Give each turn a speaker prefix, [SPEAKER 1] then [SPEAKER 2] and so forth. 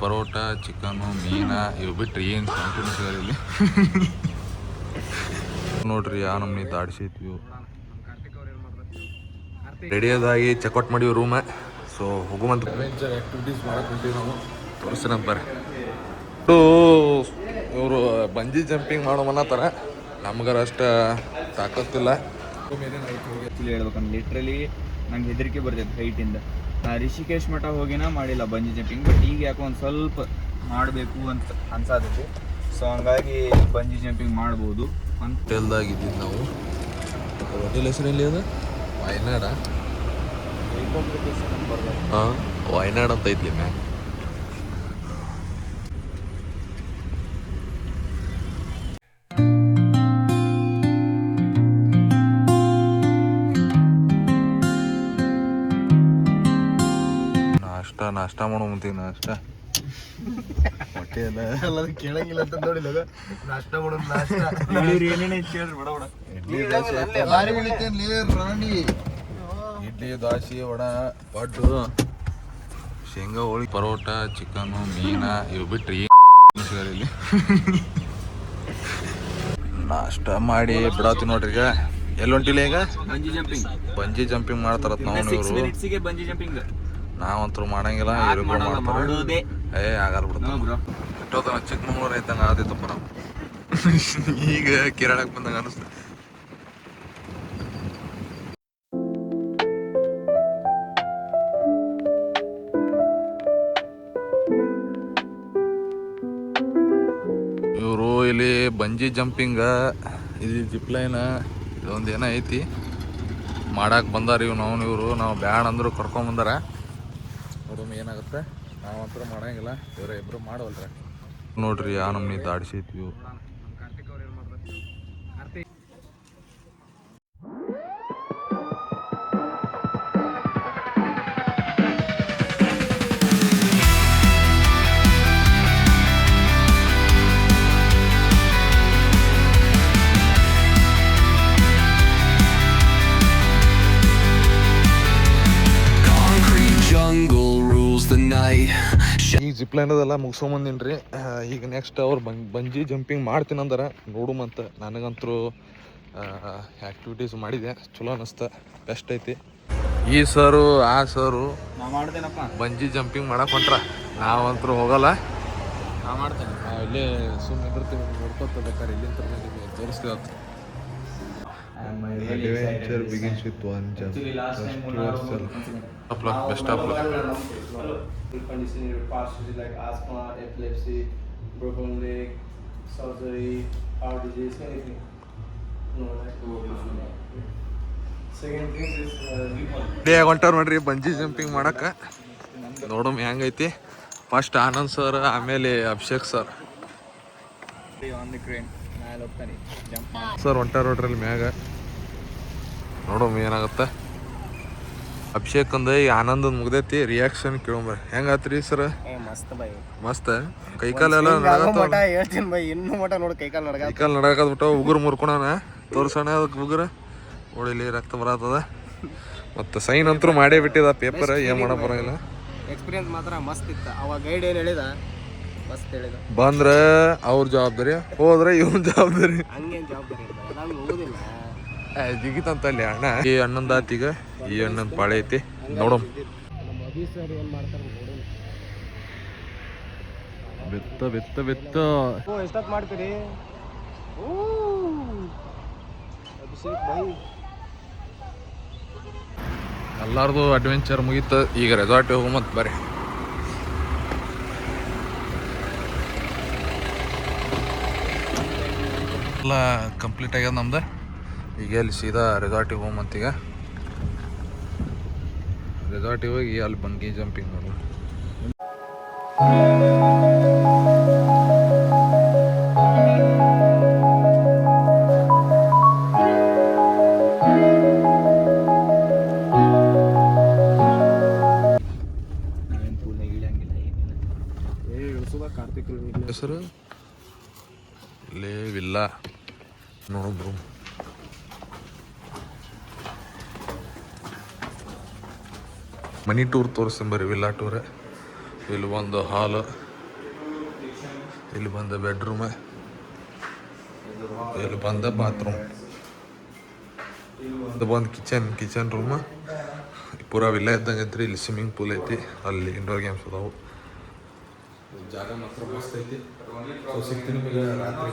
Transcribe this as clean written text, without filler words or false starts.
[SPEAKER 1] Paratha chicken ಮೀನಾ ಇವು ಬಿಟ್ರಿ ಏನು ಸಂಪೂರ್ಣ ಸಿಗಲ್ಲ ಇಲ್ಲಿ ನೋಡ್ರಿ ಯಾವ ನಮ್ನಿ ದಾಡ್ಸೈತಿವಿ ರೆಡಿಯಾದಾಗಿ ಚೆಕ್ಔಟ್ ಮಾಡಿವಿ ರೂಮ್. ಸೊ ಹೋಗುವಂತ ಅಡ್ವೆಂಚರ್ ಆ್ಯಕ್ಟಿವಿಟೀಸ್ ಮಾಡಕ್ಕೆ ಹೊಂಟೀವಿ ನಾವು. ತೋರಿಸ್ತೀನಿ ಬರ್ರಿ. ಇವರು ಬಂಜಿ ಜಂಪಿಂಗ್ ಮಾಡೋಮನ್ನತ್ತಾರ, ನಮ್ಗಾರ ಅಷ್ಟು ತಾಕತ್ತಿಲ್ಲ.
[SPEAKER 2] ಆ್ಯಕ್ಚುಲಿ ಹೇಳ್ಬೇಕಂದ್ರೆ ಲಿಟ್ರಲಿ ನಂಗೆ ಹೆದರಿಕೆ ಬರ್ತೈತೆ ಹೈಟಿಂದ. ರಿಷಿಕೇಶ್ ಮಠ ಹೋಗಿನ ಮಾಡಿಲ್ಲ ಬಂಜಿ ಜಂಪಿಂಗ್, ಬಟ್ ಈಗ ಯಾಕೋ ಒಂದು ಸ್ವಲ್ಪ ಮಾಡಬೇಕು ಅಂತ ಅನ್ಸಾದೈತಿ. ಸೊ ಹಂಗಾಗಿ ಬಂಜಿ ಜಂಪಿಂಗ್ ಮಾಡ್ಬೋದು ಅಂತ
[SPEAKER 1] ಹೋಟೆಲ್ದಾಗಿದ್ದೀವಿ ನಾವು. ಹೋಟೆಲ್ ಹೆಸರಲ್ಲಿ ಅದು ವಾಯ್ನಾಡ. ಹಾಂ ವಾಯ್ನಾಡ್ ಅಂತ ಐತ್ಲಿ ಮ್ಯಾಮ್. ನಾಷ್ಟ ಮಾಡೋ ಮುಂತೀವಿ. ನಾಷ್ಟ ಹೊಟ್ಟೆ ಎಲ್ಲ ಕೇಳಂಗಿಲ್ಲ ಅಂತ ನೋಡಿಲ್ಲ. ನಾಷ್ಟ ಮಾಡೋದು ನಾಷ್ಟ ಇಡ್ಲಿ ದೋಸೆ ವಡ ಪಡ್ಡು ಶೇಂಗಾ ಹೋಳಿ ಪರೋಟ ಚಿಕನು ಮೀನಾ ಇವು ಬಿಟ್ರಿ ಇಲ್ಲಿ ನಾಷ್ಟ ಮಾಡಿ ಬಿಡತ್ತೀವಿ ನೋಡ್ರಿ. ಈಗ ಎಲ್ಲಿ ಹೊಂಟಿಲ್ಲ ಈಗ ಬಂಜಿ ಜಂಪಿಂಗ್ ಮಾಡ್ತಾರತ್ ನಾವು. ಇವರು ನಾವಂತರೂ ಮಾಡಂಗಿಲ್ಲ, ಇವ್ರಿಗೂ ಮಾಡ್ತಾರೆ. ಆಗಲ್ಲ ಬಿಡ್ತಾವ. ಇಟ್ಟೋತನ ಚಿಕ್ಕಮಂಗ್ಳೂರು ಇದ್ದಂಗೆ ಆದಿತ್ತಪ್ಪ ನಾವು. ಈಗ ಕೇರಳಕ್ಕೆ ಬಂದಂಗೆ ಅನಿಸ್ತು. ಇವರು ಇಲ್ಲಿ ಬಂಜಿ ಜಂಪಿಂಗ ಇದು ಜಿಪ್ಲೈನ ಇದೊಂದು ಏನೋ ಐತಿ ಮಾಡಕ್ಕೆ ಬಂದಾರ ಇವು. ನಾವು ಬ್ಯಾಡ ಅಂದ್ರು ಕರ್ಕೊಂಬಂದಾರ. ನೋಡೋಣ ಏನಾಗುತ್ತೆ. ನಾವಂತರೂ ಮಾಡಂಗಿಲ್ಲ, ಇವರ ಇಬ್ಬರು ಮಾಡವಲ್ರ. ನೋಡ್ರಿ ಯಾವ ನಮ್ನಿ ದಾಡ್ಸೈತಿವಿ. ಈಗ ಜಿಪ್ಲೈನ್ ಅದೆಲ್ಲ ಮುಗಿಸ್ಕೊಂಬಂದಿನ್ರಿ. ಈಗ ನೆಕ್ಸ್ಟ್ ಅವ್ರು ಬಂಜಿ ಜಂಪಿಂಗ್ ಮಾಡ್ತೀನಿ ಅಂದಾರ, ನೋಡುಮಂತ. ನನಗಂತರೂ ಆ್ಯಕ್ಟಿವಿಟೀಸ್ ಮಾಡಿದೆ, ಚಲೋ ಅನ್ನಿಸ್ತ, ಬೆಸ್ಟ್ ಐತಿ. ಈ ಸರು ಆ ಸರು ಬಂಜಿ ಜಂಪಿಂಗ್ ಮಾಡಕ್ಕೆ ಹೊಂಟ್ರ. ನಾವಂತರೂ ಹೋಗಲ್ಲ, ನಾವು ಇಲ್ಲೇ ಸುಮ್ಮನೆ ಇರ್ತೀವಿ, ನೋಡ್ಕೊತ ಬೇಕಾರೆ ಇಲ್ಲಿಂದ ನಿಮಗೆ ತೋರಿಸ್ತೀವಿ. My adventure begins with one jump. Trust yourself. Best of luck.
[SPEAKER 3] Condition in your past like asthma, epilepsy, broken leg, surgery, heart disease, anything. No, second thing is
[SPEAKER 1] ಹೊಂಟಾರ ನೋಡ್ರಿ ಬಂಜಿ ಜಂಪಿಂಗ್ ಮಾಡಕ್ಕೆ. ನೋಡಮ್ ಹೆಂಗೈತಿ. ಫಸ್ಟ್ ಆನಂದ್ ಸರ್, ಆಮೇಲೆ Abhishek sir. Sir ಹೊಂಟಾರ ನೋಡ್ರಿ ಅಲ್ಲಿ ಮ್ಯಾಗ. ನೋಡಮ್ ಏನಾಗುತ್ತೆ. ಅಭಿಷೇಕ್ ಅಂದ ಈ ಆನಂದ್ ಮುಗ್ದೈತಿ, ರಿಯಾಕ್ಷನ್ ಕೇಳಂಬ್ರಿ. ಹೆಂಗಾತ್ರಿ ಸರ್? ಮಸ್ತ್. ಕೈಕಾಲೆಲ್ಲ ಕೈಕಾಲು ನಡಕತ್ಬಿಟ್ಟ. ಉಗುರು ಮುರ್ಕೊಣ ತೋರ್ಸೋಣ ಅದಕ್ಕೆ ಉಗುರು ಹೊಡಿಲಿ, ರಕ್ತ ಬರತ್ತದ. ಮತ್ತು ಸೈನ್ ಅಂತೂ ಮಾಡೇ ಬಿಟ್ಟಿದ ಪೇಪರ್, ಏನು ಮಾಡೋ ಬರೋಂಗಿಲ್ಲ.
[SPEAKER 2] ಎಕ್ಸ್ಪೀರಿಯನ್ಸ್ ಮಾತ್ರ ಮಸ್ತ್ ಇತ್ತು. ಅವಾಗ ಗೈಡ್ ಏನು ಹೇಳಿದ ಮಸ್ತ್ ಹೇಳಿದ.
[SPEAKER 1] ಬಂದ್ರೆ ಅವ್ರ ಜವಾಬ್ದಾರಿ, ಹೋದ್ರೆ ಇವನ್ ಜವಾಬ್ದಾರಿ.
[SPEAKER 2] ಹಂಗೇನು ಜವಾಬ್ದಾರಿ ಹೋಗುದಿಲ್ಲ
[SPEAKER 1] ಜಿಗಿತಂತಲ್ಲಿ ಅಣ್ಣ. ಈ ಅಣ್ಣಂದಾತೀಗ ಈ ಅಣ್ಣನ ಪಾಳೆ ಐತಿ. ನೋಡಮ್ ಬೆತ್ತ
[SPEAKER 2] ಎಷ್ಟೊತ್ತು ಮಾಡ್ತೀರಿ ಅಭಿಷೇಕ್ ಭಾಯಿ?
[SPEAKER 1] ಎಲ್ಲಾರ್ದು ಅಡ್ವೆಂಚರ್ ಮುಗೀತು. ಈಗ ರೆಸಾರ್ಟ್ ಹೋಗಮತ್ ಬರ್ರಿ. ಎಲ್ಲ ಕಂಪ್ಲೀಟ್ ಆಗ್ಯದ ನಮ್ದು. ಈಗ ಅಲ್ಲಿ ಸೀದಾ ರೆಸಾರ್ಟಿಗೆ ಹೋಗಮಂತೀಗ. ರೆಸಾರ್ಟಿಗೆ ಹೋಗಿ ಅಲ್ಲಿ ಬಂಗಿ ಜಂಪಿಂಗ್ ಮಾಡೋದು. ಹೆಸರು ವಿಲ್ಲ ನೋಡ್ರು. ಮನಿ ಟೂರ್ ತೋರಿಸ್ತೀನಿ ಬರ್ರಿ. Villa tour. ಇಲ್ಲಿ ಒಂದು ಹಾಲ್, ಇಲ್ಲಿ ಬಂದ ಬೆಡ್ರೂಮ್, ಇಲ್ಲಿ ಬಂದ ಬಾತ್ರೂಮ್, ಇದು ಬಂದು ಕಿಚನ್ ರೂಮ್. ಪೂರಾ ವಿಲ್ಲ ಇದ್ದಂಗೆ ಐತ್ರಿ. ಇಲ್ಲಿ ಸ್ವಿಮ್ಮಿಂಗ್ ಪೂಲ್ ಐತಿ, ಅಲ್ಲಿ ಇಂಡೋರ್ ಗೇಮ್ಸ್ ಅದಾವು. ಜಾಗ ಮಾತ್ರ ಮಸ್ತ್ ಐತಿ. ಸೊ ಸಿಗ್ತೀನಿ ರಾತ್ರಿ.